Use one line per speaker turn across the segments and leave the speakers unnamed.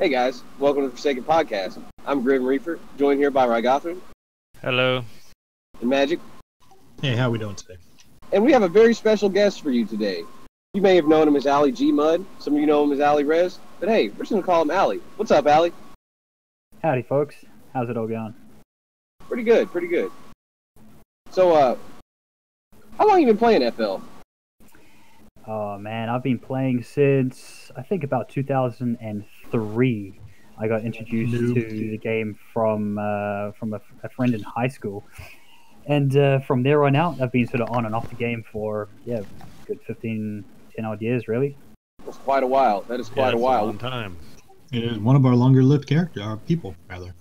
Hey guys, welcome to the Forsaken Podcast. I'm Grim Reaper, joined here by Rygo
Hello.
and Magick,
Hey, how we doing today?
and we have a very special guest for you today. You may have known him as Allie G Mud. Some of you know him as Allie Rez, but hey, we're just gonna call him Allie. What's up, Allie?
Howdy, folks. How's it all going?
Pretty good, pretty good. So, how long you been playing FL?
Oh man, I've been playing since I think about 2003. I got introduced to the game from a friend in high school, and from there on out, I've been sort of on and off the game for good 10 odd years, really.
That's quite a while. That is quite a while.
A long time.
It is one of our longer-lived people, rather.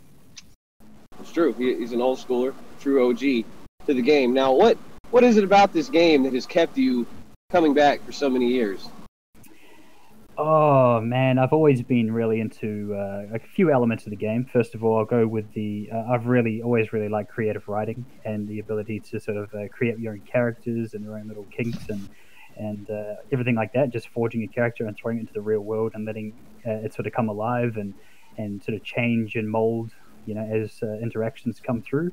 It's true. He's an old schooler, true OG to the game. Now, what is it about this game that has kept you coming back for so many years?
Oh man, I've always been really into a few elements of the game. First of all, I'll go with the I've always really liked creative writing and the ability to sort of create your own characters and their own little kinks and everything like that. Just forging a character and throwing it into the real world and letting it sort of come alive and sort of change and mold, as interactions come through.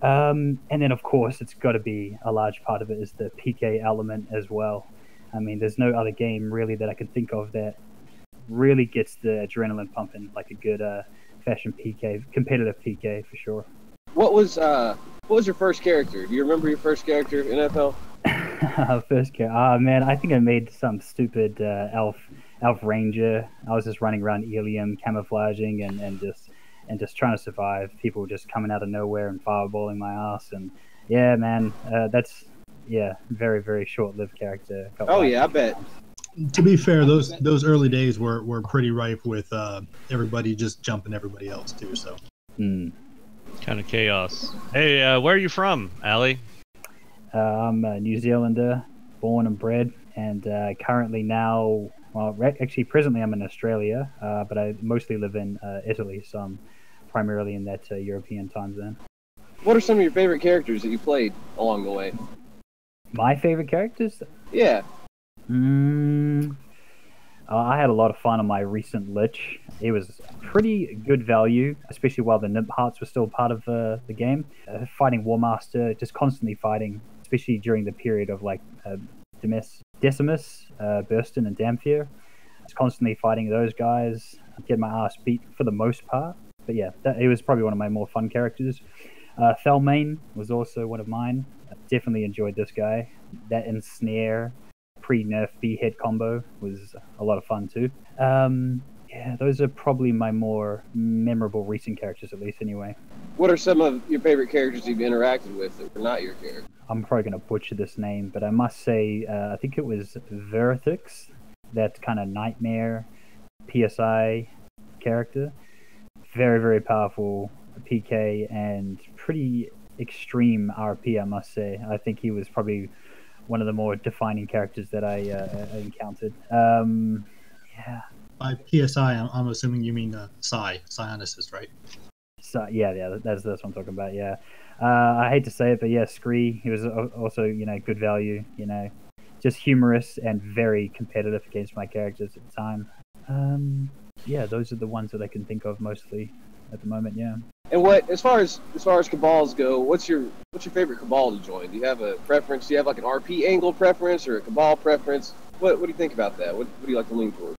And then, of course, it's got to be a large part of it is the PK element as well. I mean, there's no other game really that I can think of that really gets the adrenaline pumping like a good fashion PK, competitive PK for sure.
What was your first character? Do you remember your first character in FL?
First character, man, I think I made some stupid elf ranger. I was just running around Ilium, camouflaging and just trying to survive. People just coming out of nowhere and fireballing my ass, and yeah, man, that's very, very short-lived character.
Oh yeah, I bet.
To be fair, those early days were pretty rife with everybody just jumping everybody else too. So
Kind of chaos. Hey, where are you from, Allie?
I'm a New Zealander, born and bred, and currently now, presently I'm in Australia, but I mostly live in Italy, so I'm primarily in that European time zone.
What are some of your favorite characters that you played along the way?
My favorite characters?
Yeah.
I had a lot of fun on my recent Lich. It was pretty good value, especially while the Nymph Hearts were still part of the game. Fighting War Master, just constantly fighting, especially during the period of like Decimus, Burston, and Dampier. Just constantly fighting those guys, get my ass beat for the most part. But yeah, it was probably one of my more fun characters. Thelmain was also one of mine. I definitely enjoyed this guy. That ensnare pre-nerf B-head combo was a lot of fun too. Those are probably my more memorable recent characters, at least anyway.
What are some of your favorite characters you've interacted with that were not your character?
I'm probably going to butcher this name, but I must say, I think it was Verithix, that kind of nightmare PSI character. Very, very powerful PK and pretty extreme RP, I must say. I think he was probably one of the more defining characters that I encountered.
By PSI, I'm assuming you mean Psionicist, right?
So yeah, that's what I'm talking about. Yeah, I hate to say it, but yeah, Scree. He was also good value. Just humorous and very competitive against my characters at the time. Those are the ones that I can think of mostly at the moment. Yeah.
And what, as far as cabals go, what's your favorite cabal to join? Do you have a preference? Do you have like an RP angle preference or a cabal preference? What do you think about that? What do you like to lean towards?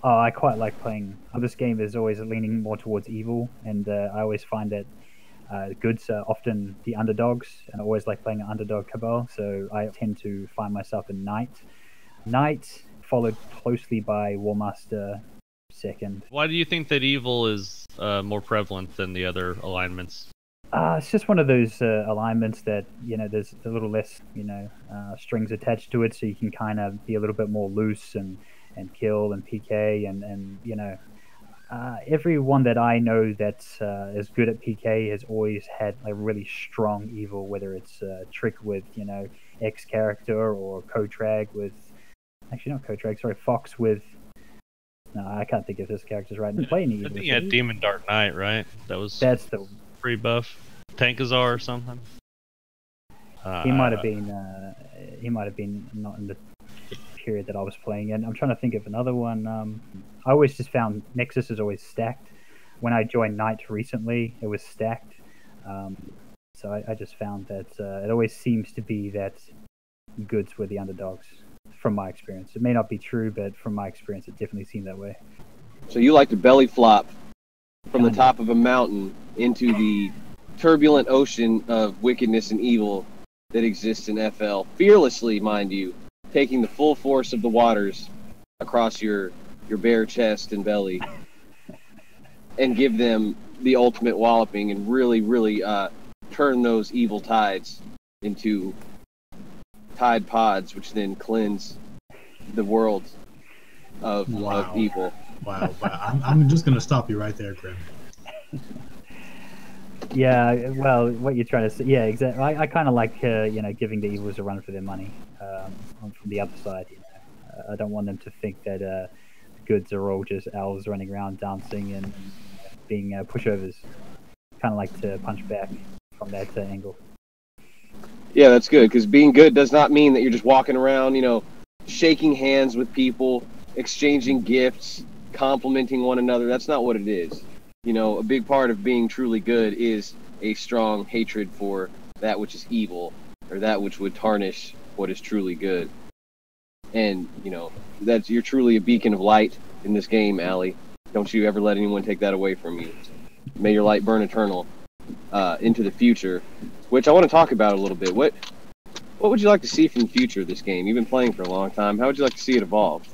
Oh, I quite like playing. This game is always leaning more towards evil, and I always find that goods are often the underdogs, and I always like playing an underdog cabal. So I tend to find myself in Knight, followed closely by War Master second.
Why do you think that evil is more prevalent than the other alignments?
It's just one of those alignments that, there's a little less, strings attached to it, so you can kind of be a little bit more loose and kill and PK and everyone that I know that is good at PK has always had a really strong evil, whether it's Trick with, X character or Kotrag with... Actually, not Kotrag, sorry, Fox with... No, I can't think of his characters right now.
I think he had Demon Dark Knight, right? That's
the
free buff. Tankazar or something.
He might have been. He might have been not in the period that I was playing in. I'm trying to think of another one. I always just found Nexus is always stacked. When I joined Knight recently, it was stacked. So I just found that it always seems to be that goods were the underdogs, from my experience. It may not be true, but from my experience, it definitely seemed that way.
So you like to belly flop from the top of a mountain into the turbulent ocean of wickedness and evil that exists in FL, fearlessly, mind you, taking the full force of the waters across your bare chest and belly, and give them the ultimate walloping and really, really turn those evil tides into tide pods, which then cleanse the world of evil.
Wow. I'm just going to stop you right there, Grim.
Yeah, well, what you're trying to say, yeah, exactly. I kind of like, giving the evils a run for their money from the other side. I don't want them to think that the goods are all just elves running around dancing and being pushovers. Kind of like to punch back from that angle.
Yeah, that's good, because being good does not mean that you're just walking around, shaking hands with people, exchanging gifts, complimenting one another. That's not what it is. A big part of being truly good is a strong hatred for that which is evil, or that which would tarnish what is truly good. And, you're truly a beacon of light in this game, Allie. Don't you ever let anyone take that away from you. May your light burn eternal into the future, which I want to talk about a little bit. What would you like to see from the future of this game? You've been playing for a long time. How would you like to see it evolve?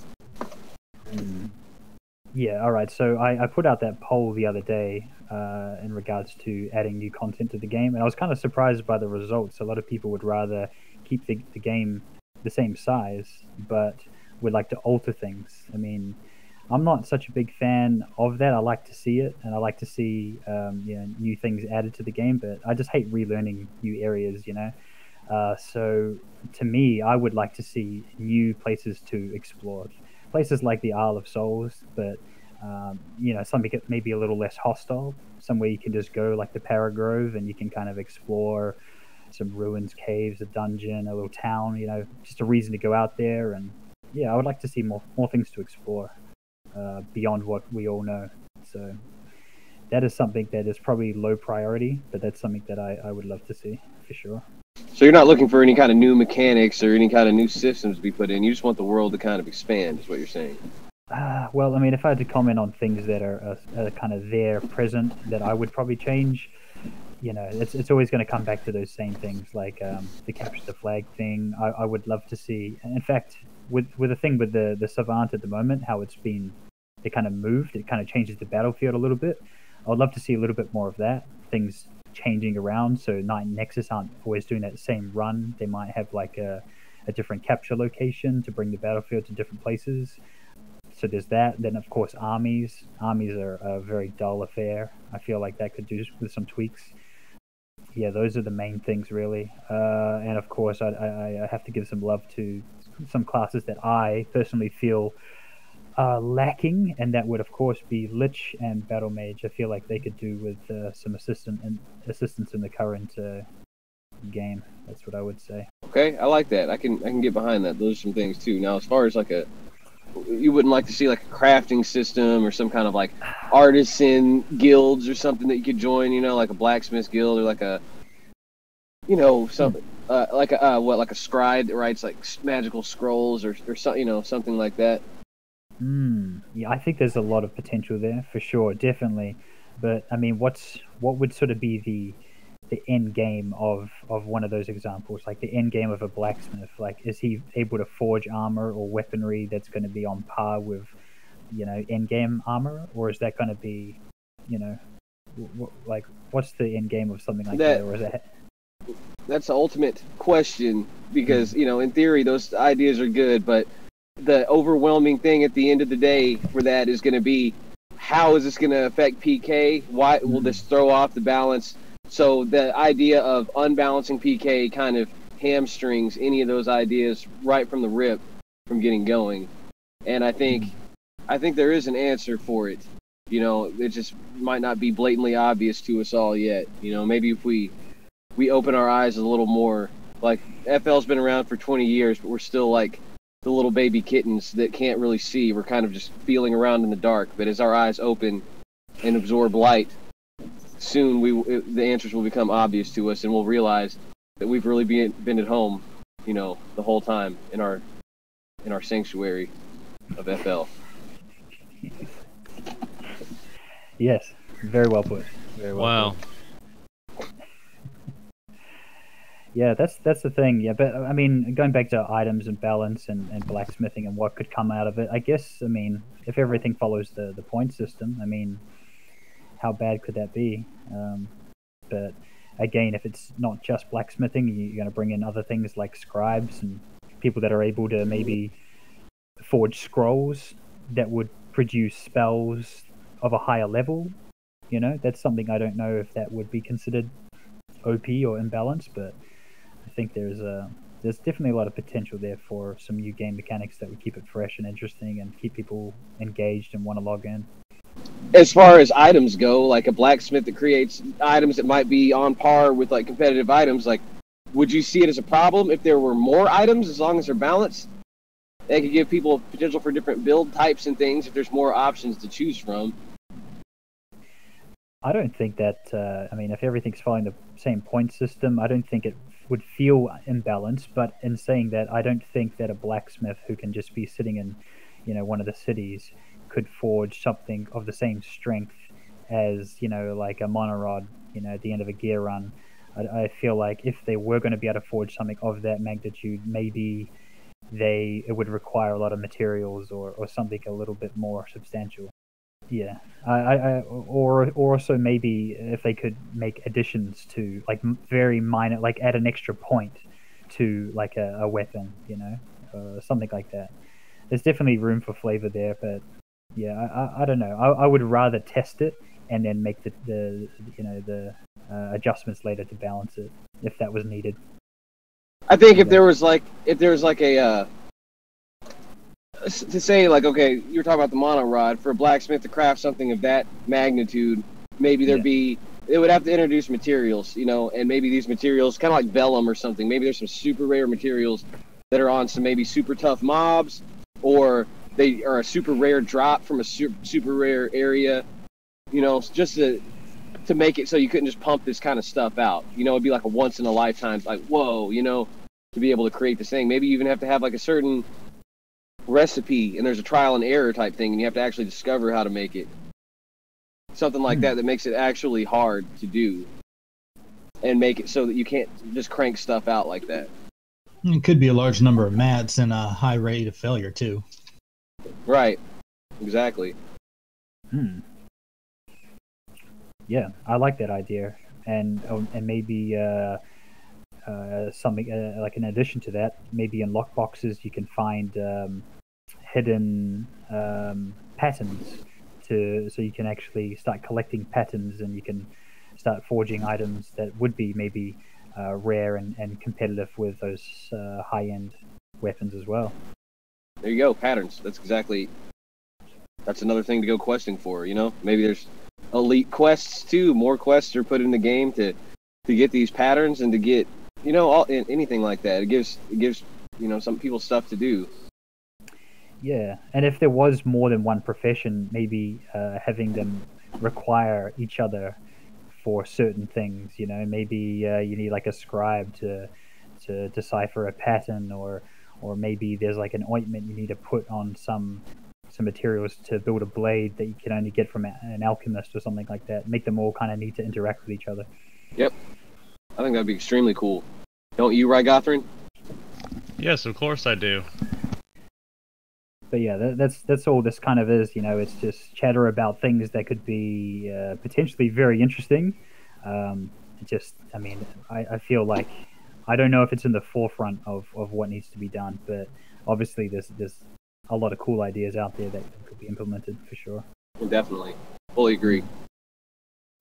Yeah, all right. So I put out that poll the other day in regards to adding new content to the game, and I was kind of surprised by the results. A lot of people would rather keep the game the same size, but would like to alter things. I mean, I'm not such a big fan of that. I like to see it, and I like to see new things added to the game, but I just hate relearning new areas, So to me, I would like to see new places to explore. Places like the Isle of Souls, but something maybe a little less hostile. Somewhere you can just go, like the Paragrove, and you can kind of explore some ruins, caves, a dungeon, a little town. Just a reason to go out there. And yeah, I would like to see more things to explore beyond what we all know. So that is something that is probably low priority, but that's something that I would love to see for sure.
So you're not looking for any kind of new mechanics or any kind of new systems to be put in. You just want the world to kind of expand, is what you're saying.
Well, I mean, if I had to comment on things that are kind of there, present, that I would probably change, it's always going to come back to those same things, like the capture the flag thing. I would love to see. In fact, with the thing with the Savant at the moment, how it kind of moved, it kind of changes the battlefield a little bit. I would love to see a little bit more of that. Things changing around, so Knight and Nexus aren't always doing that same run. They might have like a different capture location to bring the battlefield to different places. So there's that. Then of course armies are a very dull affair. I feel like that could do with some tweaks. Yeah, those are the main things really. And of course I have to give some love to some classes that I personally feel lacking, and that would of course be Lich and Battle Mage. I feel like they could do with some assistance in the current game. That's what I would say.
Okay, I like that. I can get behind that. Those are some things too. Now, as far as you wouldn't like to see like a crafting system or some kind of like artisan guilds or something that you could join, like a blacksmith guild or like a something like a scribe that writes like magical scrolls or something like that.
Yeah, I think there's a lot of potential there for sure, definitely. But I mean, what would sort of be the end game of one of those examples? Like the end game of a blacksmith, like is he able to forge armor or weaponry that's going to be on par with end game armor, or is that going to be what's the end game of something like that, or is it?
That's the ultimate question, because in theory those ideas are good, but the overwhelming thing at the end of the day for that is going to be, how is this going to affect PK? Why will this throw off the balance? So the idea of unbalancing PK kind of hamstrings any of those ideas right from the rip from getting going. And I think there is an answer for it. It just might not be blatantly obvious to us all yet. Maybe if we open our eyes a little more. Like, FL's been around for 20 years, but we're still like the little baby kittens that can't really see. We're kind of just feeling around in the dark. But as our eyes open and absorb light, soon the answers will become obvious to us, and we'll realize that we've really been at home, the whole time in our sanctuary of FL.
Yes, very well put. Very well
Wow.
put. Yeah, that's the thing. Yeah, but I mean, going back to items and balance and blacksmithing and what could come out of it, I guess, I mean, if everything follows the point system, I mean, how bad could that be? But again, if it's not just blacksmithing, you're going to bring in other things like scribes and people that are able to maybe forge scrolls that would produce spells of a higher level. That's something I don't know if that would be considered OP or imbalanced, but I think there's definitely a lot of potential there for some new game mechanics that would keep it fresh and interesting and keep people engaged and want to log in.
As far as items go, like a blacksmith that creates items that might be on par with like competitive items, like, would you see it as a problem if there were more items as long as they're balanced? They could give people potential for different build types and things if there's more options to choose from.
I don't think that, I mean, if everything's following the same point system, I don't think it would feel imbalanced. But in saying that, I don't think that a blacksmith who can just be sitting in, one of the cities could forge something of the same strength as, like a monorod, at the end of a gear run. I feel like if they were going to be able to forge something of that magnitude, maybe it would require a lot of materials or something a little bit more substantial. Yeah, or also maybe if they could make additions to like very minor, like add an extra point to like a weapon, something like that. There's definitely room for flavor there, but yeah, I don't know. I would rather test it and then make the adjustments later to balance it if that was needed.
I think if there was like a to say, like, okay, you were talking about the mono rod, for a blacksmith to craft something of that magnitude, maybe they would have to introduce materials, and maybe these materials, kind of like vellum or something, maybe there's some super rare materials that are on some maybe super tough mobs, or they are a super rare drop from a super rare area, just to make it so you couldn't just pump this kind of stuff out. It'd be like a once in a lifetime, like, whoa, to be able to create this thing. Maybe you even have to have like a certain recipe, and there's a trial and error type thing, and you have to actually discover how to make it. Something like that makes it actually hard to do, and make it so that you can't just crank stuff out like that.
It could be a large number of mats and a high rate of failure too.
Right. Exactly.
Yeah, I like that idea, and maybe something like in addition to that, maybe in lockboxes you can find hidden patterns so you can actually start collecting patterns, and you can start forging items that would be maybe rare and competitive with those high-end weapons as well.
There you go, patterns. That's another thing to go questing for, Maybe there's elite quests too. More quests are put in the game to get these patterns and to get, anything like that. It gives some people stuff to do.
Yeah, and if there was more than one profession, maybe having them require each other for certain things. Maybe you need like a scribe to decipher a pattern, or maybe there's like an ointment you need to put on some materials to build a blade that you can only get from an alchemist or something like that. Make them all kind of need to interact with each other. Yep,
I think that'd be extremely cool. Don't you, Rygothrin?
Yes, of course I do.
But yeah, that's all this kind of is. It's just chatter about things that could be potentially very interesting. I feel like I don't know if it's in the forefront of what needs to be done, but obviously there's a lot of cool ideas out there that could be implemented for sure.
Definitely, fully agree.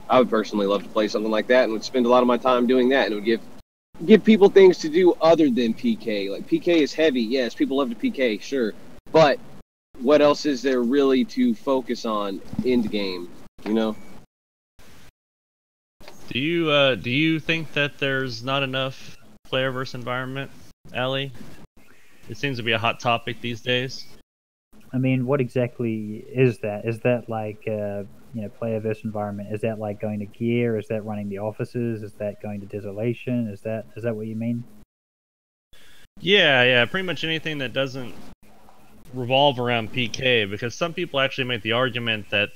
I would personally love to play something like that, and would spend a lot of my time doing that, and it would give people things to do other than PK. Like, PK is heavy, yes, people love to PK, sure, but what else is there really to focus on in the game?
Do you think that there's not enough player versus environment, Allie? It seems to be a hot topic these days.
I mean, what exactly is that? Is that like player versus environment? Is that like going to gear? Is that running the offices? Is that going to desolation? Is that what you mean?
Yeah, pretty much anything that doesn't revolve around PK, because some people actually make the argument that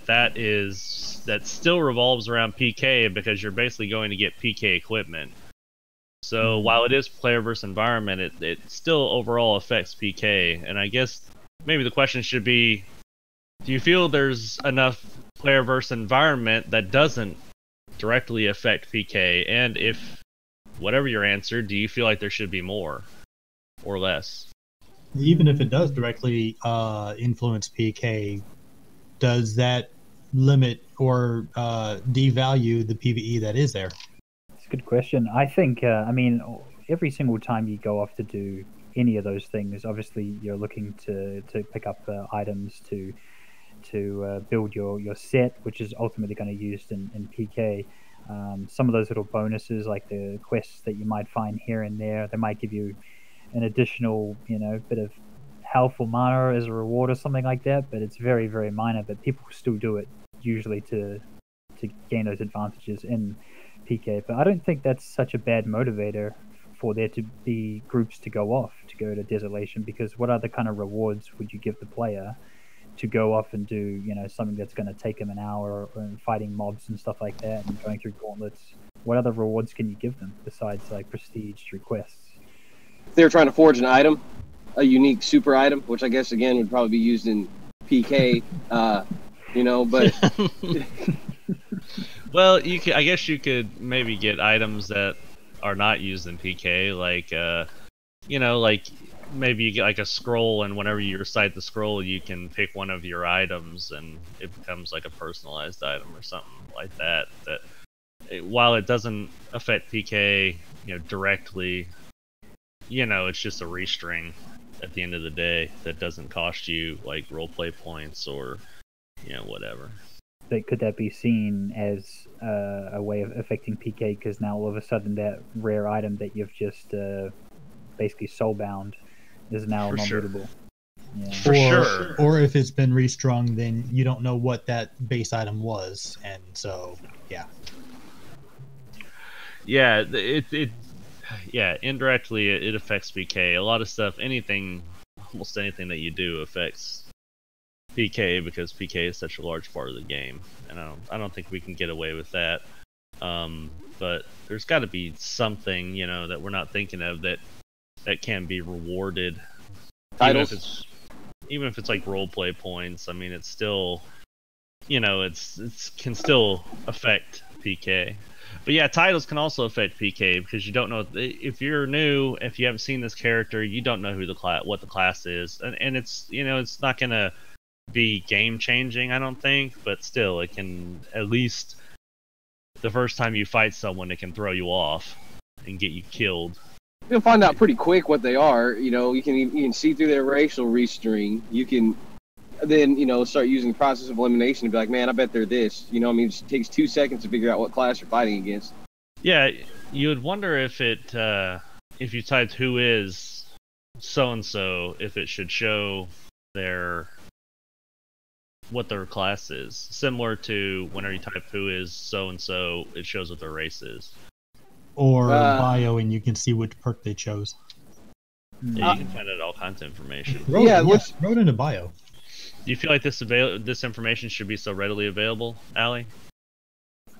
still revolves around PK because you're basically going to get PK equipment. So while it is player versus environment, it still overall affects PK. And I guess maybe the question should be, do you feel there's enough player versus environment that doesn't directly affect PK? And if, whatever your answer, do you feel like there should be more or less?
Even if it does directly influence PK, does that limit or devalue the PvE that is there?
It's a good question. I think, every single time you go off to do any of those things, obviously you're looking to pick up items to build your set, which is ultimately going to be used in PK. Some of those little bonuses, like the quests that you might find here and there, they might give you an additional, bit of health or mana as a reward or something like that, but it's very, very minor. But people still do it usually to gain those advantages in PK. But I don't think that's such a bad motivator for there to be groups to go to Desolation, because what other kind of rewards would you give the player to go off and do, something that's going to take them an hour, or fighting mobs and stuff like that and going through gauntlets? What other rewards can you give them besides like prestige through quests?
If they were trying to forge an item, a unique super item, which I guess again would probably be used in PK, but
well, I guess you could maybe get items that are not used in PK, like like maybe you get like a scroll, and whenever you recite the scroll, you can pick one of your items, and it becomes like a personalized item or something like that. While it doesn't affect PK, directly, it's just a restring at the end of the day that doesn't cost you like roleplay points or whatever.
But could that be seen as a way of affecting PK, because now all of a sudden that rare item that you've just basically soulbound is now non-lootable? Yeah.
For sure.
Or if it's been restrung, then you don't know what that base item was, and so
yeah, indirectly it affects PK. A lot of stuff, almost anything that you do affects PK, because PK is such a large part of the game, and I don't think we can get away with that. But there's got to be something that we're not thinking of that can be rewarded.
Titles.
Even if it's like roleplay points. I mean, it's still it can still affect PK. But yeah, titles can also affect PK, because you don't know if you're new, if you haven't seen this character, you don't know what the class is, and it's it's not gonna be game changing, I don't think, but still it can, at least the first time you fight someone, it can throw you off and get you killed.
You'll find out pretty quick what they are. You can see through their racial restring. You can then start using the process of elimination to be like, man, I bet they're this. It just takes 2 seconds to figure out what class you're fighting against.
Yeah, you would wonder if if you typed who is so and so, if it should show what their class is, similar to whenever you type who is so and so, it shows what their race is.
Or bio, and you can see which perk they chose.
Yeah, you can find out all kinds of information.
Wrote in a bio.
Do you feel like this information should be so readily available, Allie?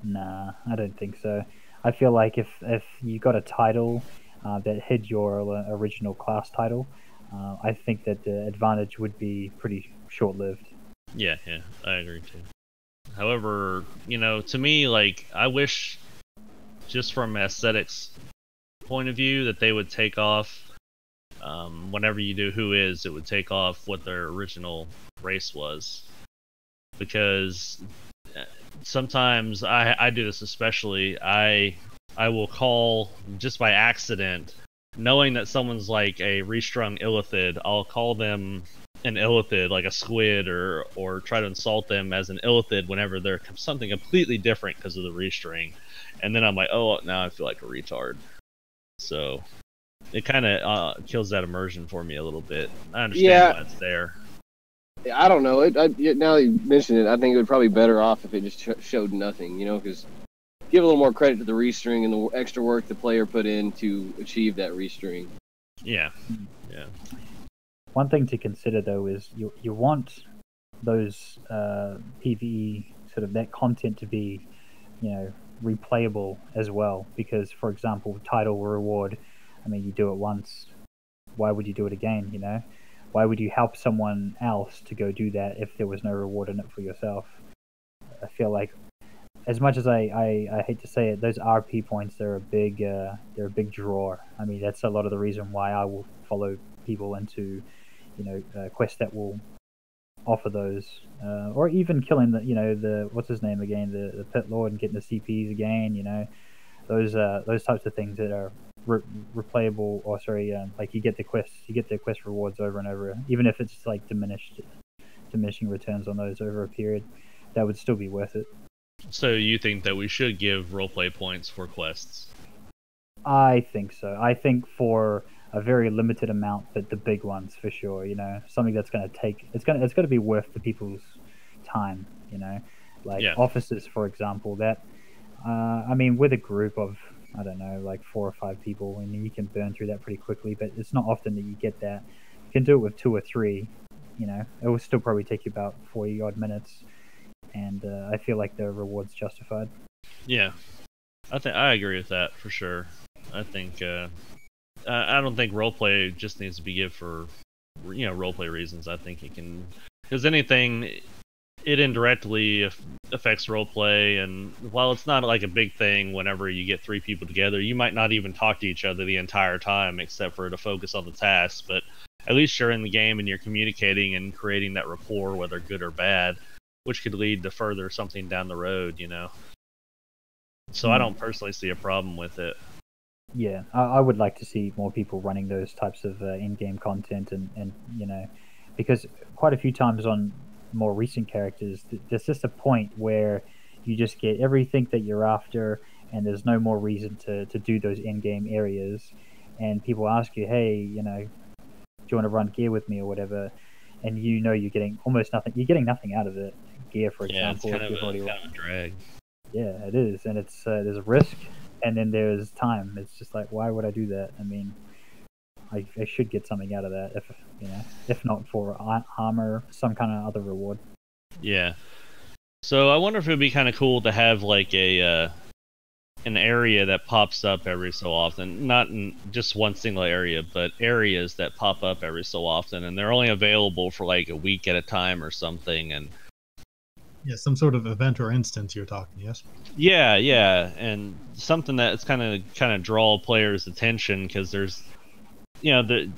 Nah, I don't think so. I feel like if you got a title that hid your original class title, I think that the advantage would be pretty short-lived.
Yeah, I agree too. However, to me, like, I wish, just from aesthetics point of view, that they would take off, whenever you do who is, it would take off what their original race was. Because sometimes, I do this especially, I will call, just by accident, knowing that someone's like a restrung illithid, I'll call them an illithid, like a squid, or try to insult them as an illithid whenever they're something completely different because of the restring. And then I'm like, oh, now I feel like a retard. So it kind of kills that immersion for me a little bit. I understand why it's there.
I don't know. Now that you mention it, I think it would probably be better off if it just showed nothing, you know, because give a little more credit to the restring and the extra work the player put in to achieve that restring.
Yeah, yeah.
One thing to consider, though, is you want those PvE, sort of that content to be, you know, replayable as well. Because, for example, title reward, I mean, you do it once, why would you do it again, you know? Why would you help someone else to go do that if there was no reward in it for yourself? I feel like, as much as I hate to say it, those RP points, they're a big draw. I mean, that's a lot of the reason why I will follow people into, you know, quests that will offer those, or even killing the what's his name again, the pit lord, and getting the CPs again. You know, those types of things that are replayable, or sorry, like you get the quest rewards over and over, even if it's like diminishing returns on those over a period, that would still be worth it.
So you think that we should give roleplay points for quests?
I think so. I think for a very limited amount, but the big ones for sure. You know, something that's going to take it's going to be worth the people's time. You know, like officers, for example. That I mean, with a group of, I don't know, like 4 or 5 people, I mean, you can burn through that pretty quickly. But it's not often that you get that. You can do it with 2 or 3. You know, it will still probably take you about 40 odd minutes, and I feel like the reward's justified.
Yeah, I agree with that for sure. I think I don't think roleplay just needs to be given for, you know, roleplay reasons. I think it can, because anything, it indirectly affects roleplay, and while it's not like a big thing whenever you get 3 people together, you might not even talk to each other the entire time except for to focus on the task, but at least you're in the game and you're communicating and creating that rapport, whether good or bad, which could lead to further something down the road, you know. So I don't personally see a problem with it.
Yeah, I would like to see more people running those types of in-game content, and you know, because quite a few times on more recent characters, there's just a point where you just get everything that you're after, and there's no more reason to do those in-game areas, and people ask you, hey, you know, do you want to run gear with me or whatever, and you know you're getting almost nothing. You're getting nothing out of it. Gear, for example,
it's kind of a drag.
Yeah, it is, and it's there's a risk. And then there's time. It's just like, why would I do that? I mean, I should get something out of that, if you know, if not for armor, some kind of other reward.
Yeah. So I wonder if it would be kind of cool to have like an area that pops up every so often, not in just one single area, but areas that pop up every so often, and they're only available for like a week at a time or something, and.
Yeah, some sort of event or instance you're talking, yes?
Yeah, and something that's kind of draw players' attention, because there's, you know,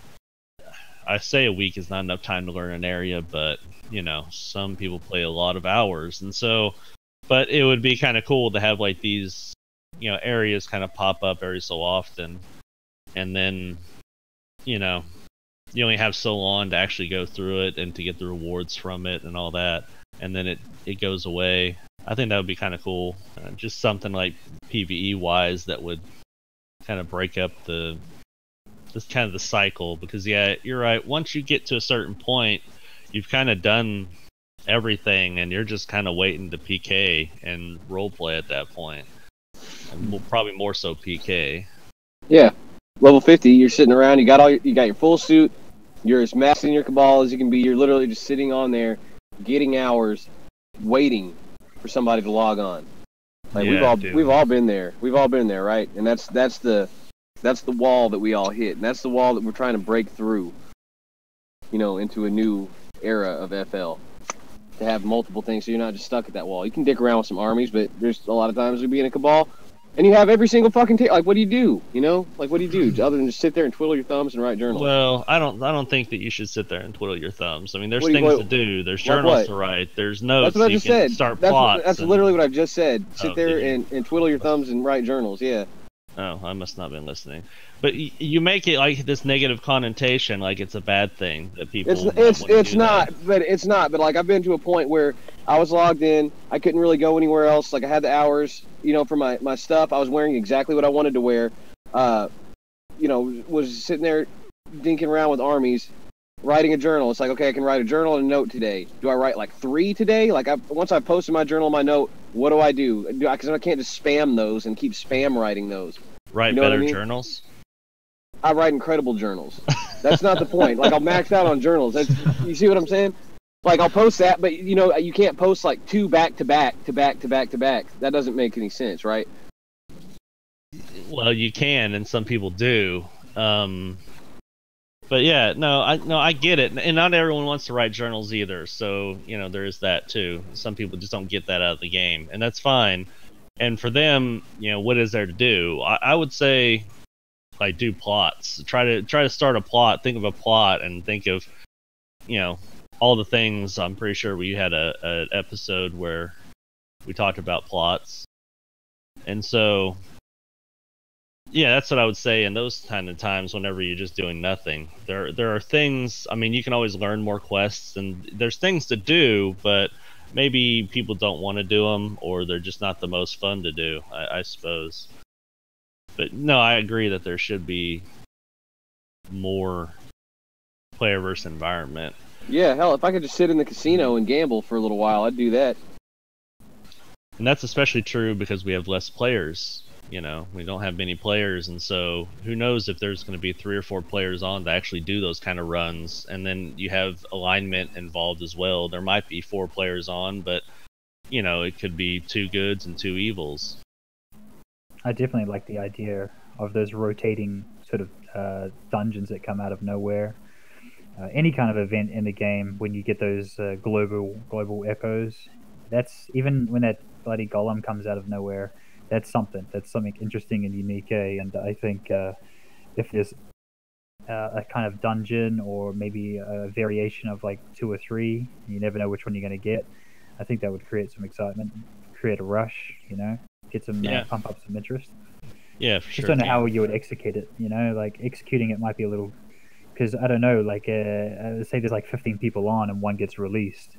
I say a week is not enough time to learn an area, but you know, some people play a lot of hours, and so, but it would be kind of cool to have like these, you know, areas kind of pop up every so often, and then, you know, you only have so long to actually go through it and to get the rewards from it and all that. And then it goes away. I think that would be kind of cool. Just something like PvE wise that would kind of break up the cycle, because yeah, you're right. Once you get to a certain point, you've kind of done everything, and you're just kind of waiting to PK and roleplay at that point. And probably more so PK.
Yeah, level 50. You're sitting around. You got your full suit. You're as maxed in your cabal as you can be. You're literally just sitting on there, getting hours, waiting for somebody to log on. Like we've all been there. We've all been there, right? And that's the wall that we all hit, and that's the wall that we're trying to break through. You know, into a new era of FL. To have multiple things, so you're not just stuck at that wall. You can dick around with some armies, but there's a lot of times we be in a cabal, and you have every single fucking like, what do you do? You know, like, what do you do other than just sit there and twiddle your thumbs and write journals?
Well, I don't think that you should sit there and twiddle your thumbs. I mean, there's things to do. There's journals to write. There's notes.
That's what I just said.
Start plots.
That's literally what I've just said. Sit there and twiddle your thumbs and write journals. Yeah.
Oh, I must not have been listening. But you make it like this negative connotation, like it's a bad thing that people.
It's not, but it's not. But like, I've been to a point where I was logged in, I couldn't really go anywhere else. Like, I had the hours, you know, for my stuff. I was wearing exactly what I wanted to wear. was sitting there dinking around with armies, writing a journal. It's like, okay, I can write a journal and a note today. Do I write like 3 today? Like, once I've posted my journal and my note, what do I do? Because I can't just spam those and keep spam writing those.
Write better journals?
I write incredible journals. That's not the point. Like, I'll max out on journals. You see what I'm saying? Like, I'll post that, but, you can't post, like, 2 back-to-back. That doesn't make any sense, right?
Well, you can, and some people do. But yeah, I get it, and not everyone wants to write journals either. So there is that too. Some people just don't get that out of the game, and that's fine. And for them, what is there to do? I would say, like, do plots. Try to start a plot. Think of a plot, and think of, all the things. I'm pretty sure we had an episode where we talked about plots, and so. Yeah, that's what I would say in those kind of times whenever you're just doing nothing. There are things, I mean, you can always learn more quests, and there's things to do, but maybe people don't want to do them, or they're just not the most fun to do, I suppose. But no, I agree that there should be more player versus environment.
Yeah, hell, if I could just sit in the casino and gamble for a little while, I'd do that.
And that's especially true because we have less players. We don't have many players, and so who knows if there's going to be 3 or 4 players on to actually do those kind of runs, and then you have alignment involved as well. There might be 4 players on, but it could be 2 goods and 2 evils.
I definitely like the idea of those rotating sort of dungeons that come out of nowhere. Any kind of event in the game, when you get those global echoes, that's even when that bloody golem comes out of nowhere. That's something interesting and unique, and I think if there's a kind of dungeon or maybe a variation of like 2 or 3, you never know which one you're going to get. I think that would create some excitement, create a rush, get some pump up some interest.
Yeah, for sure.
Just don't know how you would execute it, like executing it might be a little, because I don't know, like say there's like 15 people on and one gets released.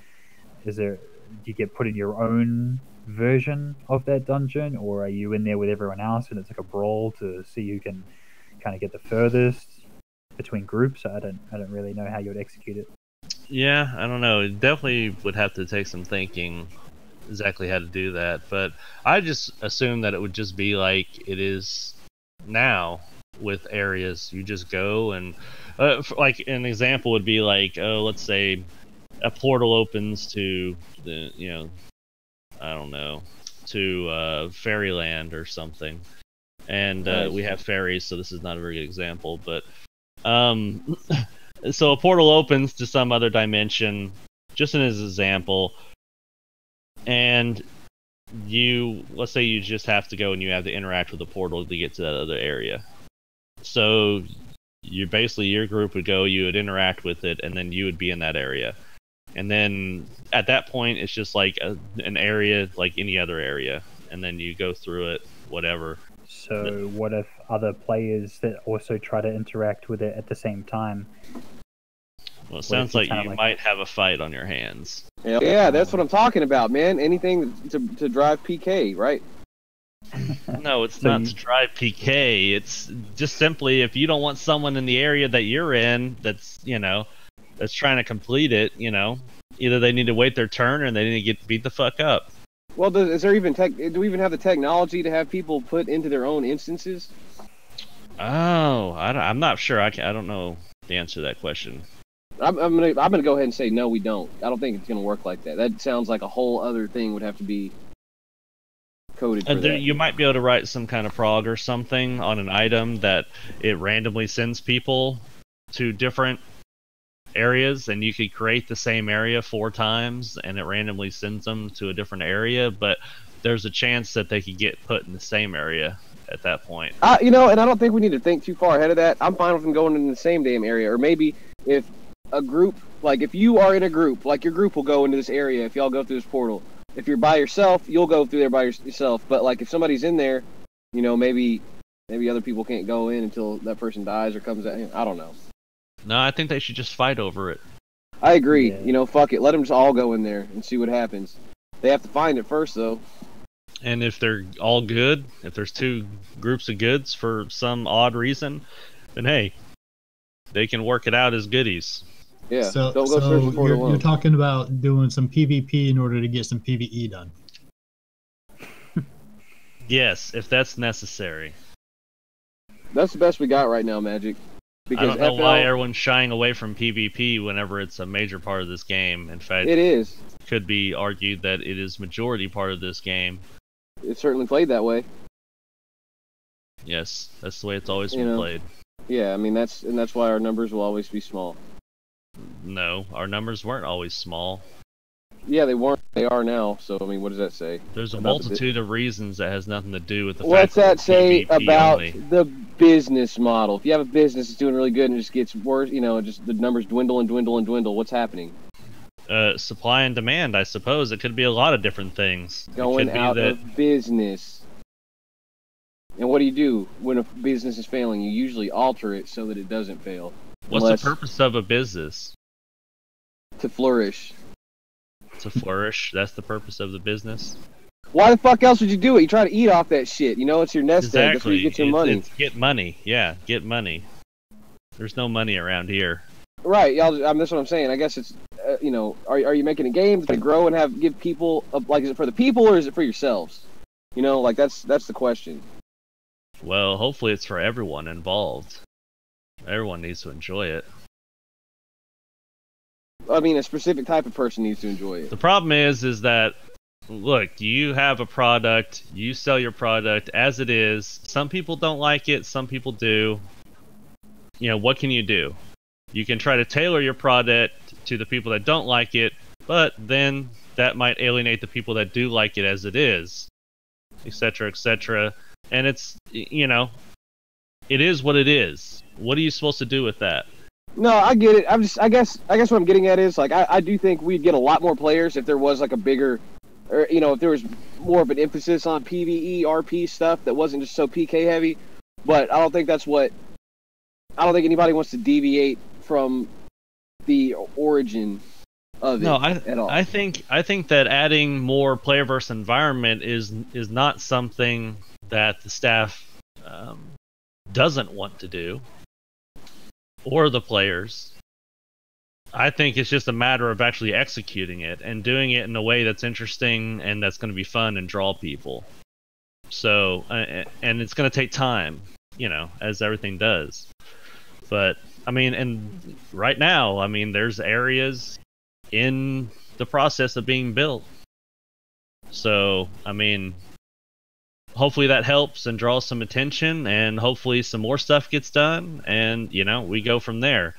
Do you get put in your own version of that dungeon, or are you in there with everyone else and it's like a brawl to see who can kind of get the furthest between groups? I don't really know how you would execute it.
Yeah, I don't know. It definitely would have to take some thinking exactly how to do that, but I just assume that it would just be like it is now with areas. You just go and like an example would be like, let's say a portal opens to the I don't know, to Fairyland or something, and we have fairies, so this is not a very good example, but so a portal opens to some other dimension, just as an example, and let's say you just have to go and you have to interact with the portal to get to that other area. So your group would go, you would interact with it, and then you would be in that area. And then at that point, it's just like an area like any other area. And then you go through it, whatever.
So what if other players that also try to interact with it at the same time?
Well, it sounds like you might have a fight on your hands.
Yeah, that's what I'm talking about, man. Anything to drive PK, right?
No, it's not to drive PK. It's just simply if you don't want someone in the area that you're in that's trying to complete it, either they need to wait their turn or they need to get beat the fuck up.
Well, is there even do we even have the technology to have people put into their own instances?
Oh, I'm not sure. I don't know the answer to that question.
I'm gonna go ahead and say no, we don't. I don't think it's gonna work like that. That sounds like a whole other thing would have to be coded for that.
You might be able to write some kind of prog or something on an item that it randomly sends people to different areas, and you could create the same area 4 times and it randomly sends them to a different area, but there's a chance that they could get put in the same area at that point.
And I don't think we need to think too far ahead of that. I'm fine with them going in the same damn area, or maybe if a group, like if you are in a group, like your group will go into this area if y'all go through this portal. If you're by yourself, you'll go through there by yourself, but like if somebody's in there, maybe other people can't go in until that person dies or comes out. I don't know.
No, I think they should just fight over it.
I agree. Yeah. Fuck it. Let them just all go in there and see what happens. They have to find it first, though.
And if they're all good, if there's two groups of goods for some odd reason, then hey, they can work it out as goodies.
Yeah.
So,
Don't go searching for it
you're
alone.
talking about doing some PvP in order to get some PvE done.
Yes, if that's necessary.
That's the best we got right now, Magic.
I don't know why everyone's shying away from PvP whenever it's a major part of this game. In fact,
it is.
Could be argued that it is majority part of this game.
It's certainly played that way.
Yes, that's the way it's always been played.
Yeah, I mean that's why our numbers will always be small.
No, our numbers weren't always small.
Yeah, they weren't. They are now. So I mean, what does that say?
There's a multitude of reasons that has nothing to do with the
What's
fact
that say
PvP
about
only.
the business model? If you have a business that's doing really good and it just gets worse, just the numbers dwindle and dwindle and dwindle. What's happening?
Supply and demand, I suppose. It could be a lot of different things.
Going out of business. And what do when a business is failing? You usually alter it so that it doesn't fail.
What's the purpose of a business?
To flourish.
To flourish? That's the purpose of the business?
Why the fuck else would you do it? You try to eat off that shit. It's your nest egg. That's where you get your money.
It's get money. Yeah, get money. There's no money around here.
Right. That's what I'm saying. I guess it's, are you making a game to grow and give people, is it for the people or is it for yourselves? That's the question.
Well, hopefully it's for everyone involved. Everyone needs to enjoy it.
I mean, a specific type of person needs to enjoy it.
The problem is that, look, you have a product, you sell your product as it is. Some people don't like it, some people do. What can you do? You can try to tailor your product to the people that don't like it, but then that might alienate the people that do like it as it is, etc., etc. And it's, it is what it is. What are you supposed to do with that?
No, I get it. I guess what I'm getting at is, I do think we'd get a lot more players if there was, a bigger, or, if there was more of an emphasis on PvE, RP stuff that wasn't just so PK heavy. But I don't think anybody wants to deviate from the origin of it at all.
I think that adding more player versus environment is not something that the staff doesn't want to do, or the players. I think it's just a matter of actually executing it and doing it in a way that's interesting and that's going to be fun and draw people. So, and it's going to take time, as everything does. But I mean, and right now, there's areas in the process of being built. So, hopefully that helps and draws some attention, and hopefully some more stuff gets done, and, we go from there.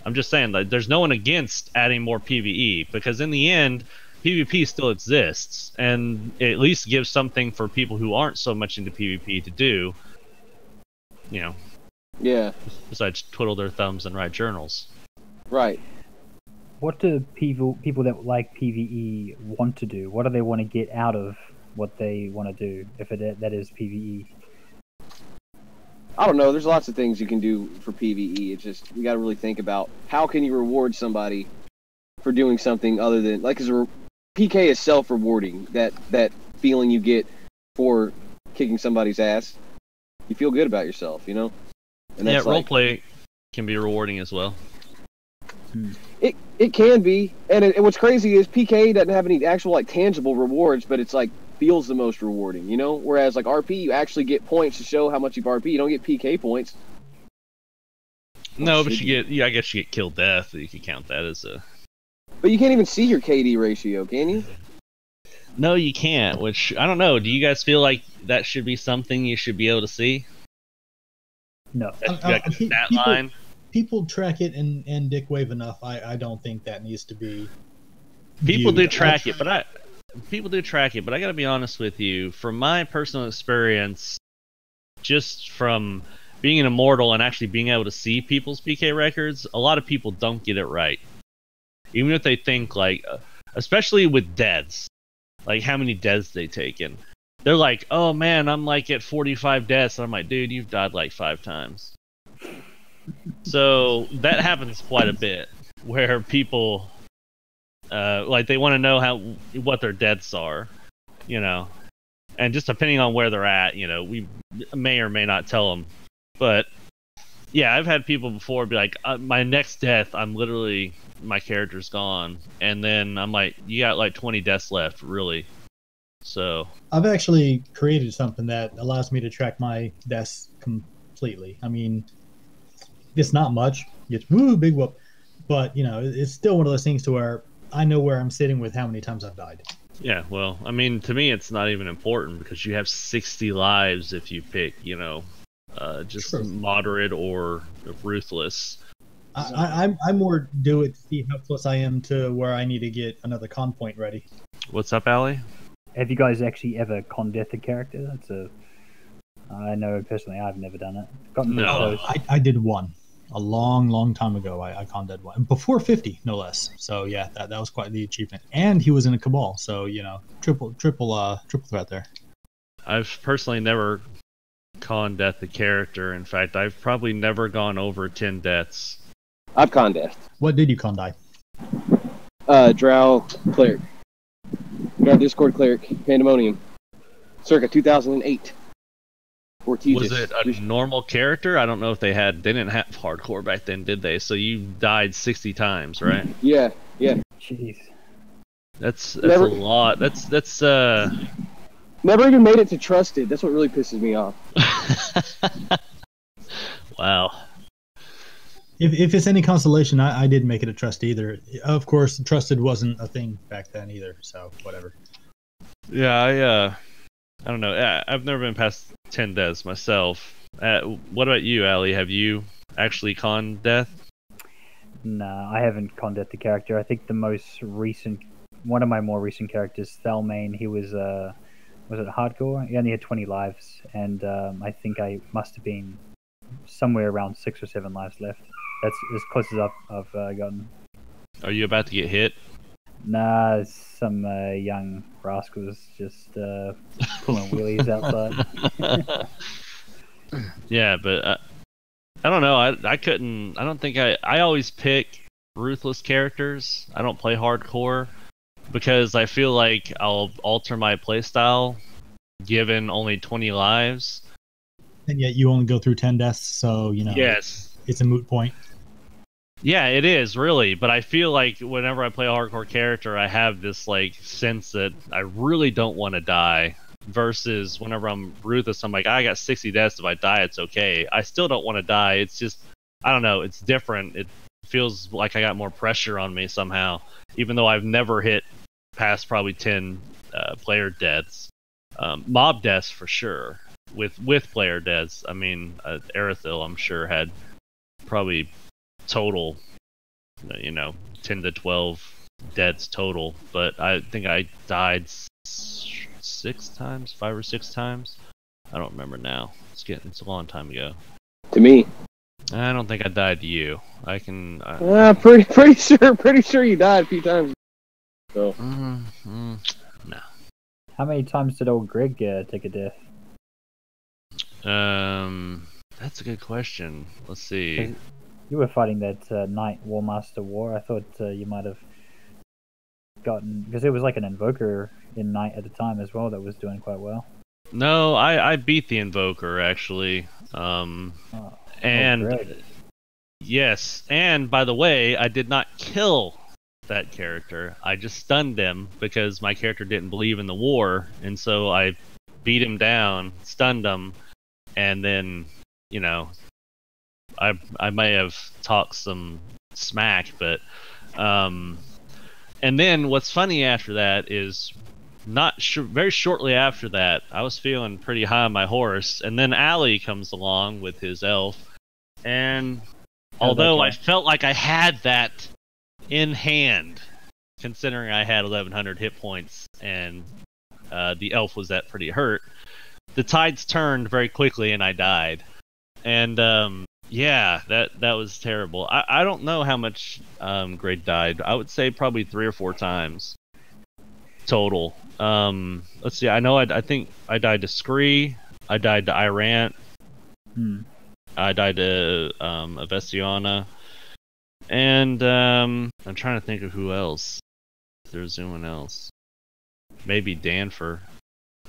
I'm just saying, there's no one against adding more PvE, because in the end, PvP still exists, and it at least gives something for people who aren't so much into PvP to do,
Yeah.
Besides twiddle their thumbs and write journals.
Right.
What do people that like PvE want to do? What do they want to get out of what they want to do, if that is PvE?
I don't know. There's lots of things you can do for PvE. It's just, you got to really think about how can you reward somebody for doing something other than, because PK is self-rewarding. That feeling you get for kicking somebody's ass, you feel good about yourself, And
yeah, roleplay can be rewarding as well.
It can be, and what's crazy is PK doesn't have any actual tangible rewards, but it's feels the most rewarding, Whereas RP, you actually get points to show how much you've RP. You don't get PK points.
No, but I guess you get kill death. You can count that as a.
But you can't even see your KD ratio, can you?
No, you can't. Which I don't know. Do you guys feel like that should be something you should be able to see?
No.
Stat line.
People track it and dick wave enough. I don't think that needs to be.
People do track it, but I gotta be honest with you. From my personal experience, just from being an immortal and actually being able to see people's PK records, a lot of people don't get it right. Even if they think especially with deaths, how many deaths they taken. They're like, oh man, I'm at 45 deaths. And I'm like, dude, you've died 5 times. So that happens quite a bit, where people they want to know what their deaths are, And just depending on where they're at, we may or may not tell them. But yeah, I've had people before be like, my next death, my character's gone. And then I'm like, you got like 20 deaths left, really. So
I've actually created something that allows me to track my deaths completely. I mean, it's not much. It's big whoop. But, it's still one of those things to where I know where I'm sitting with how many times I've died.
yeah, well, I mean, to me, it's not even important because you have 60 lives if you pick, just
True.
moderate or ruthless.
I more do it to see how close I am to where I need to get another con point ready.
What's up, Allie?
Have you guys actually ever con death a character? I know personally I've never done it. Gotten pretty
No.
close.
I did one a long time ago. I con dead one before 50, no less. So yeah, that was quite the achievement. And he was in a cabal, so triple threat there.
I've personally never con death a character. In fact, I've probably never gone over 10 deaths.
I've con death.
What did you con die?
Drow Cleric. Drow Discord Cleric. Pandemonium. Circa 2008.
Was it a normal character? I don't know if they didn't have hardcore back then, did they? So you died 60 times, right?
Yeah.
Jeez.
That's a lot. That's
Never even made it to Trusted. That's what really pisses me off.
Wow.
If it's any consolation, I didn't make it a trust either. Of course, Trusted wasn't a thing back then either, so whatever.
Yeah, I don't know. I've never been past 10 deaths myself. What about you, Allie? Have you actually conned death?
Nah, I haven't con death the character. I think one of my more recent characters, Thalmain, he was it hardcore? He only had 20 lives, and I think I must have been somewhere around 6 or 7 lives left. That's as close as I've gotten.
Are you about to get hit?
Nah, some young rascals just pulling wheelies outside.
Yeah, but I don't know. I don't think I always pick ruthless characters. I don't play hardcore because I feel like I'll alter my playstyle given only 20 lives.
And yet you only go through 10 deaths, so
Yes.
It's a moot point.
Yeah, it is really, but I feel like whenever I play a hardcore character, I have this like sense that I really don't want to die. Versus whenever I'm ruthless, I'm like, I got 60 deaths. If I die, it's okay. I still don't want to die. It's just, I don't know. It's different. It feels like I got more pressure on me somehow, even though I've never hit past probably 10 player deaths, mob deaths for sure. With player deaths, I mean, Erithil, I'm sure had probably total, 10 to 12 deaths total, but I think I died 5 or 6 times. I don't remember now. It's a long time ago.
To me.
I don't think I died to you. I can.
Pretty sure you died a few times. So.
No.
How many times did old Greg take a death?
That's a good question. Let's see.
You were fighting that Knight Warmaster War. I thought you might have gotten, because it was like an Invoker in Knight at the time as well that was doing quite well.
No, I beat the Invoker actually.
Greg.
Yes, and by the way, I did not kill that character. I just stunned him because my character didn't believe in the war, and so I beat him down, stunned him, and then, I may have talked some smack, but and then what's funny after that is very shortly after that, I was feeling pretty high on my horse, and then Allie comes along with his elf, and although I felt like I had that in hand, considering I had 1100 hit points and the elf was that pretty hurt, the tides turned very quickly and I died. And yeah, that was terrible. I don't know how much Greg died. I would say probably 3 or 4 times total. Let's see. I know I think I died to Scree. I died to Irant. I died to Avestiana. And I'm trying to think of who else. If there's anyone else. Maybe Danfer.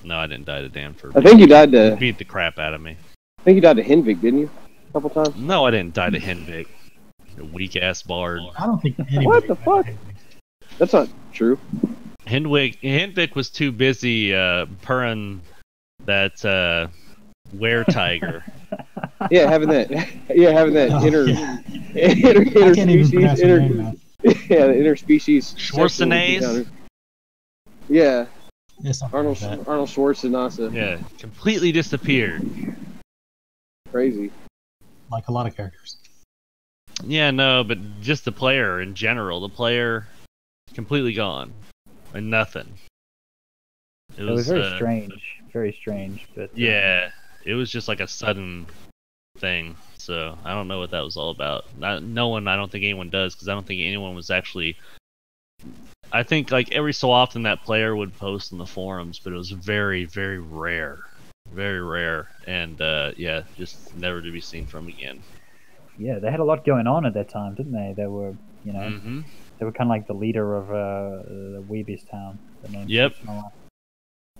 No, I didn't die to Danford.
I think you died to.
Beat the crap out of me.
I think you died to Henvik, didn't you? A couple times.
No, I didn't die to Henvik. A weak ass bard.
I don't think anybody.
What the fuck? That's not true.
Henvik was too busy purring that were tiger.
Yeah, having that. Yeah, having that
Oh,
inter
yeah. I can't even pronounce your name now.
Yeah, the interspecies.
Schwarzenegger.
Yeah,
Yeah, something
Arnold
like that.
Schwarzenegger.
Yeah, completely disappeared.
Crazy.
Like a lot of characters.
Yeah, no, but just the player in general. The player completely gone. And nothing.
It was very strange. But
Yeah, it was just like a sudden thing. So I don't know what that was all about. I don't think anyone does, because I don't think anyone was actually. I think like every so often that player would post in the forums, but it was very, very rare. Very rare. And yeah, just never to be seen from again.
yeah, they had a lot going on at that time, didn't they? They were, you know,
Mm-hmm.
they were kind of like the leader of the Weebies town. The name
Yep.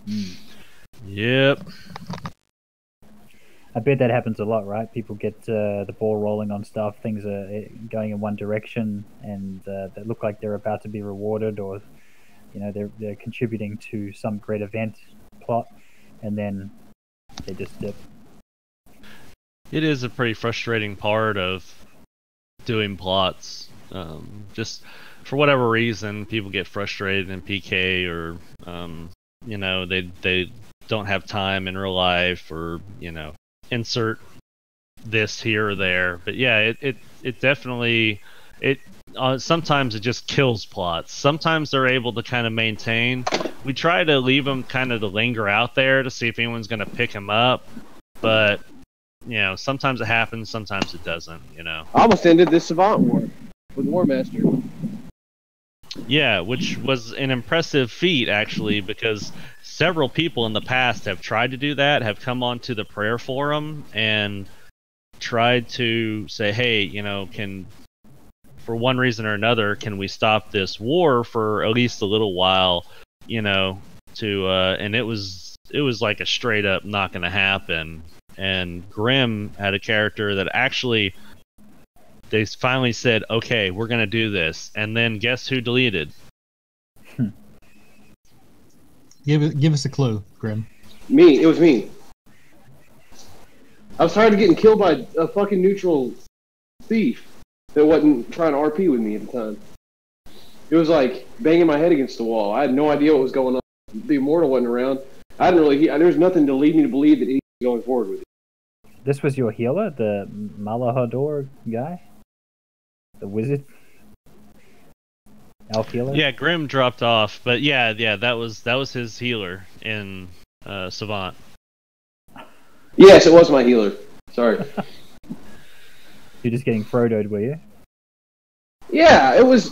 Mm.
Yep.
I bet that happens a lot, right? People get the ball rolling on stuff. Things are going in one direction, and they look like they're about to be rewarded, or you know, they're contributing to some great event plot, and then they just dip.
It is a pretty frustrating part of doing plots. Just for whatever reason, people get frustrated in PK, or you know, they don't have time in real life, or you know, insert this here or there. But yeah, it definitely sometimes it just kills plots. Sometimes they're able to kind of maintain. We try to leave them kind of to linger out there to see if anyone's going to pick them up, but you know, sometimes it happens, sometimes it doesn't. You know.
I almost ended this Savant War with War Master.
Yeah, which was an impressive feat, actually, because several people in the past have tried to do that, have come onto the prayer forum and tried to say, hey, you know, for one reason or another, can we stop this war for at least a little while, you know, and it was like a straight up not going to happen. And Grimm had a character that actually, they finally said, okay, we're going to do this. And then guess who deleted?
Give us a clue, Grim.
Me. It was me. I was tired of getting killed by a fucking neutral thief that wasn't trying to RP with me at the time. It was like banging my head against the wall. I had no idea what was going on. The Immortal wasn't around. I didn't really. There was nothing to lead me to believe that he was going forward with it.
This was your healer, the Malahador guy? The wizard? Elf healer?
Yeah, Grimm dropped off, but yeah, that was his healer in Savant.
Yes, it was my healer. Sorry.
You're just getting Frodo'd, were you?
Yeah, it was.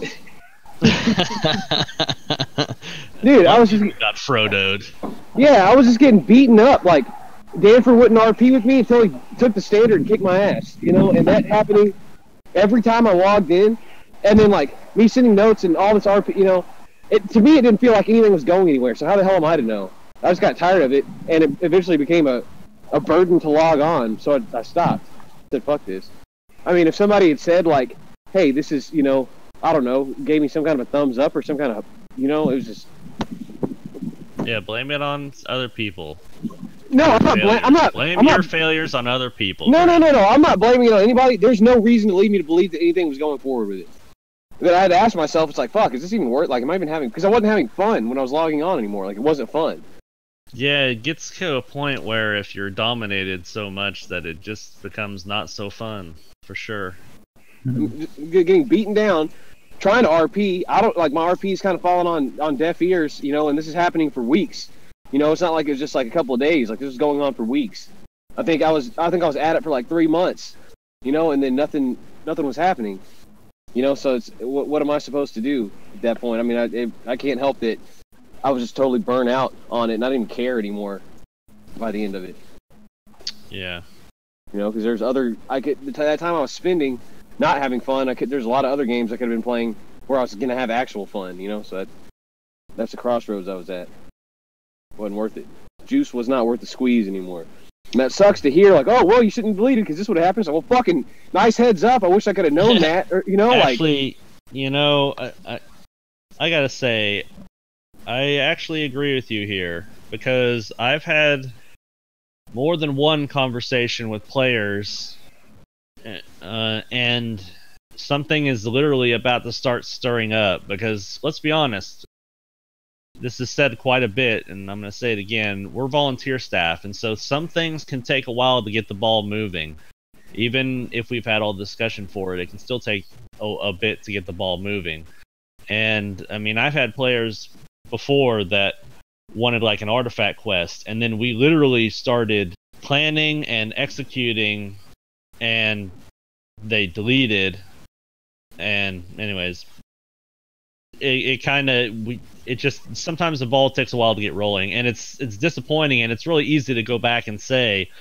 Dude, I was just.
Got Frodo'd.
Yeah, I was just getting beaten up. Like, Danford wouldn't RP with me until he took the standard and kicked my ass. You know, and that happening every time I logged in. And then, like, me sending notes and all this RP, you know, to me it didn't feel like anything was going anywhere. So how the hell am I to know? I just got tired of it, and it eventually became a burden to log on. So I stopped. I said, fuck this. I mean, if somebody had said, like, hey, this is, you know, I don't know, gave me some kind of a thumbs up or some kind of, you know, it was just...
Yeah, blame it on other people.
No, I'm not.
Blame your failures on other people.
No. I'm not blaming it on anybody. There's no reason to lead me to believe that anything was going forward with it. But I had to ask myself, it's like, fuck, is this even worth? Like, am I even having? Because I wasn't having fun when I was logging on anymore. Like, it wasn't fun.
Yeah, it gets to a point where if you're dominated so much that it just becomes not so fun, for sure.
Getting beaten down, trying to RP. I don't like my RP's kind of falling on deaf ears, you know. And this is happening for weeks. You know, it's not like it was just like a couple of days. Like, this was going on for weeks. I think I was at it for like 3 months, you know, and then nothing was happening. You know, so it's what am I supposed to do at that point? I mean, I can't help that I was just totally burnt out on it, and I didn't even care anymore by the end of it.
Yeah.
You know, because there's that time I was spending not having fun. There's a lot of other games I could have been playing where I was gonna have actual fun. You know, so that's the crossroads I was at. Wasn't worth it. juice was not worth the squeeze anymore. And that sucks to hear, like, oh, well, you shouldn't have deleted because this would have happened. It's like, well, fucking nice heads up. I wish I could have known that. Or,
actually, I gotta say, I actually agree with you here, because I've had more than one conversation with players, and something is literally about to start stirring up, because, let's be honest, this is said quite a bit, and I'm going to say it again, we're volunteer staff, and so some things can take a while to get the ball moving. Even if we've had all the discussion for it, it can still take a bit to get the ball moving. And, I mean, I've had players before that wanted, like, an artifact quest, and then we literally started planning and executing, and they deleted, and anyways... It just sometimes the ball takes a while to get rolling, and it's disappointing, and it's really easy to go back and say,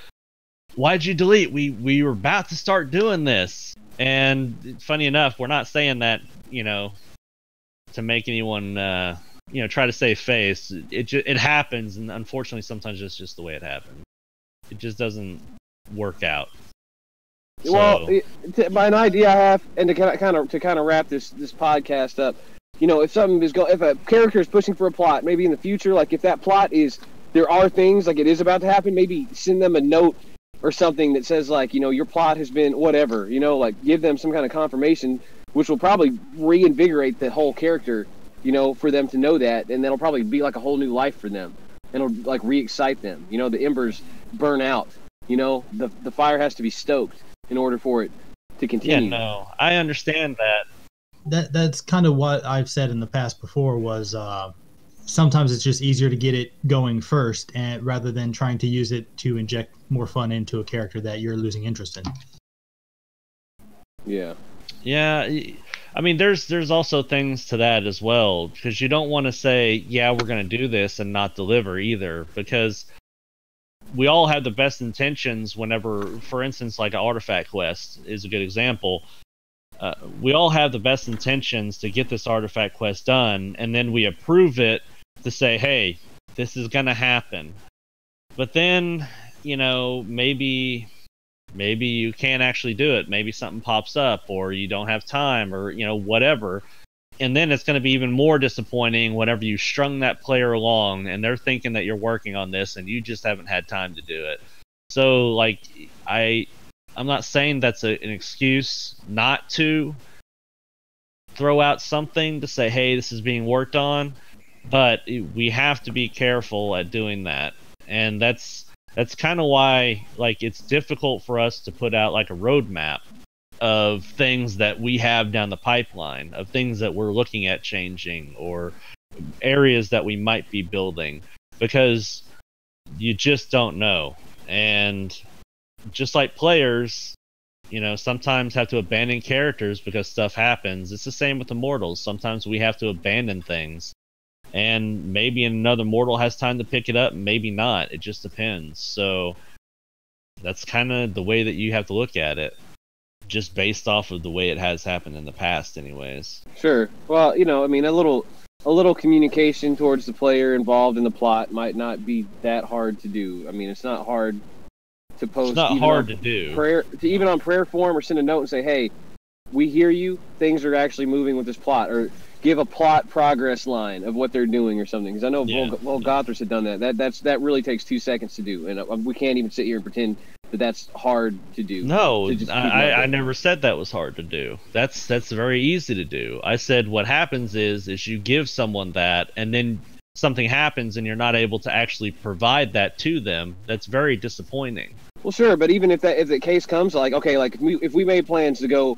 why'd you delete? We were about to start doing this. And funny enough, we're not saying that, to make anyone try to save face. It happens, and unfortunately sometimes it's just the way it happens. It just doesn't work out.
Well, an idea I have, and to kind of wrap this podcast up, if a character is pushing for a plot, maybe in the future, like if that plot there are things like it is about to happen, maybe send them a note or something that says like, your plot has been whatever, like give them some kind of confirmation, which will probably reinvigorate the whole character, for them to know that, and that'll probably be like a whole new life for them, and it'll like re-excite them. The embers burn out, the fire has to be stoked in order for it to continue.
Yeah, no, I understand that.
That's kind of what I've said in the past before was sometimes it's just easier to get it going first, and rather than trying to use it to inject more fun into a character that you're losing interest in.
Yeah.
Yeah, I mean, there's also things to that as well, because you don't want to say, yeah, we're going to do this and not deliver either, because we all have the best intentions whenever, for instance, like an artifact quest is a good example. We all have the best intentions to get this artifact quest done, and then we approve it to say, hey, this is going to happen. But then, maybe you can't actually do it. Maybe something pops up, or you don't have time, or, whatever. And then it's going to be even more disappointing whenever you strung that player along, and they're thinking that you're working on this, and you just haven't had time to do it. So, like, I'm not saying that's an excuse not to throw out something to say, hey, this is being worked on, but we have to be careful at doing that. And that's kind of why, like, it's difficult for us to put out like a roadmap of things that we have down the pipeline, of things that we're looking at changing, or areas that we might be building, because you just don't know. And just like players, sometimes have to abandon characters because stuff happens. It's the same with Immortals. Sometimes we have to abandon things, and maybe another mortal has time to pick it up, maybe not. It just depends. So that's kind of the way that you have to look at it, just based off of the way it has happened in the past anyways.
Sure. Well, I mean, a little communication towards the player involved in the plot might not be that hard to do. I mean, it's not hard to post.
It's not hard to do.
Even on prayer form, or send a note and say, hey, we hear you, things are actually moving with this plot, or give a plot progress line of what they're doing or something. Because I know Volgothras had done that. That really takes 2 seconds to do, and we can't even sit here and pretend that that's hard to do.
No, I never said that was hard to do. That's very easy to do. I said what happens is you give someone that, and then something happens and you're not able to actually provide that to them. That's very disappointing.
Well, sure, but even if the case comes, like, okay, like if we made plans to go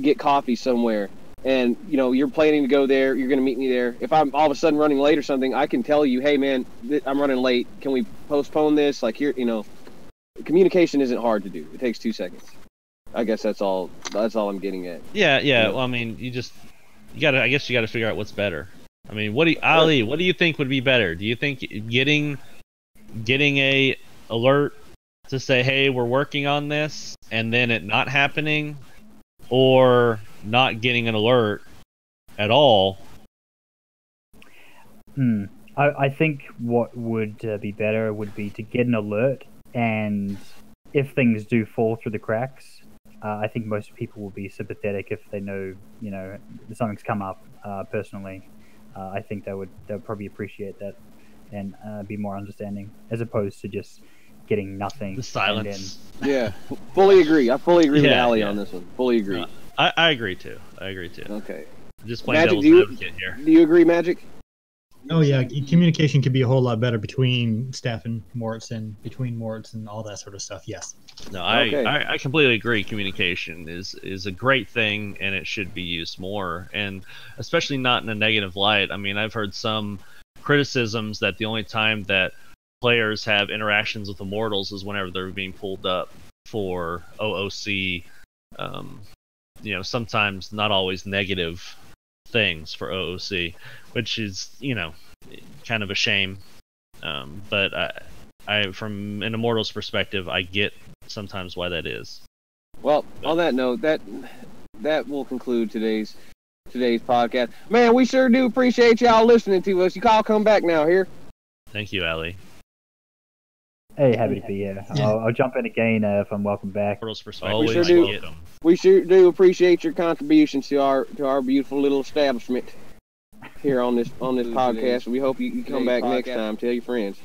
get coffee somewhere, and you're planning to go there, you're going to meet me there. If I'm all of a sudden running late or something, I can tell you, hey man, I'm running late. Can we postpone this? Like, here, communication isn't hard to do. It takes 2 seconds. I guess that's all I'm getting at.
Yeah. Well, I mean, I guess you gotta figure out what's better. I mean, what do you think would be better? Do you think getting a alert to say, hey, we're working on this, and then it not happening, or not getting an alert at all?
I think what would be better would be to get an alert, and if things do fall through the cracks, I think most people will be sympathetic if they know, something's come up. Personally, I think they'll probably appreciate that and be more understanding, as opposed to just getting nothing.
The silence.
Yeah, fully agree. I fully agree with Ali on this one. Fully agree.
I agree too.
Okay.
Just playing
Magic,
devil's advocate here.
Do you agree, Magic?
Oh yeah, communication could be a whole lot better between staff and Moritz and between Moritz and all that sort of stuff. Yes.
No,
Okay.
I completely agree. Communication is a great thing, and it should be used more, and especially not in a negative light. I mean, I've heard some criticisms that the only time that players have interactions with Immortals is whenever they're being pulled up for OOC. Sometimes not always negative things for OOC, which is kind of a shame. But I from an Immortals perspective, I get sometimes why that is.
Well, on that note, that will conclude today's podcast. Man, we sure do appreciate y'all listening to us. You all come back now here.
Thank you, Ali.
Hey, happy to be here. I'll jump in again if I'm welcome back.
Immortals perspective,
We sure
I
do.
get 'em.
We sure do appreciate your contributions to our beautiful little establishment here on this podcast. We hope you come back next time. Tell your friends.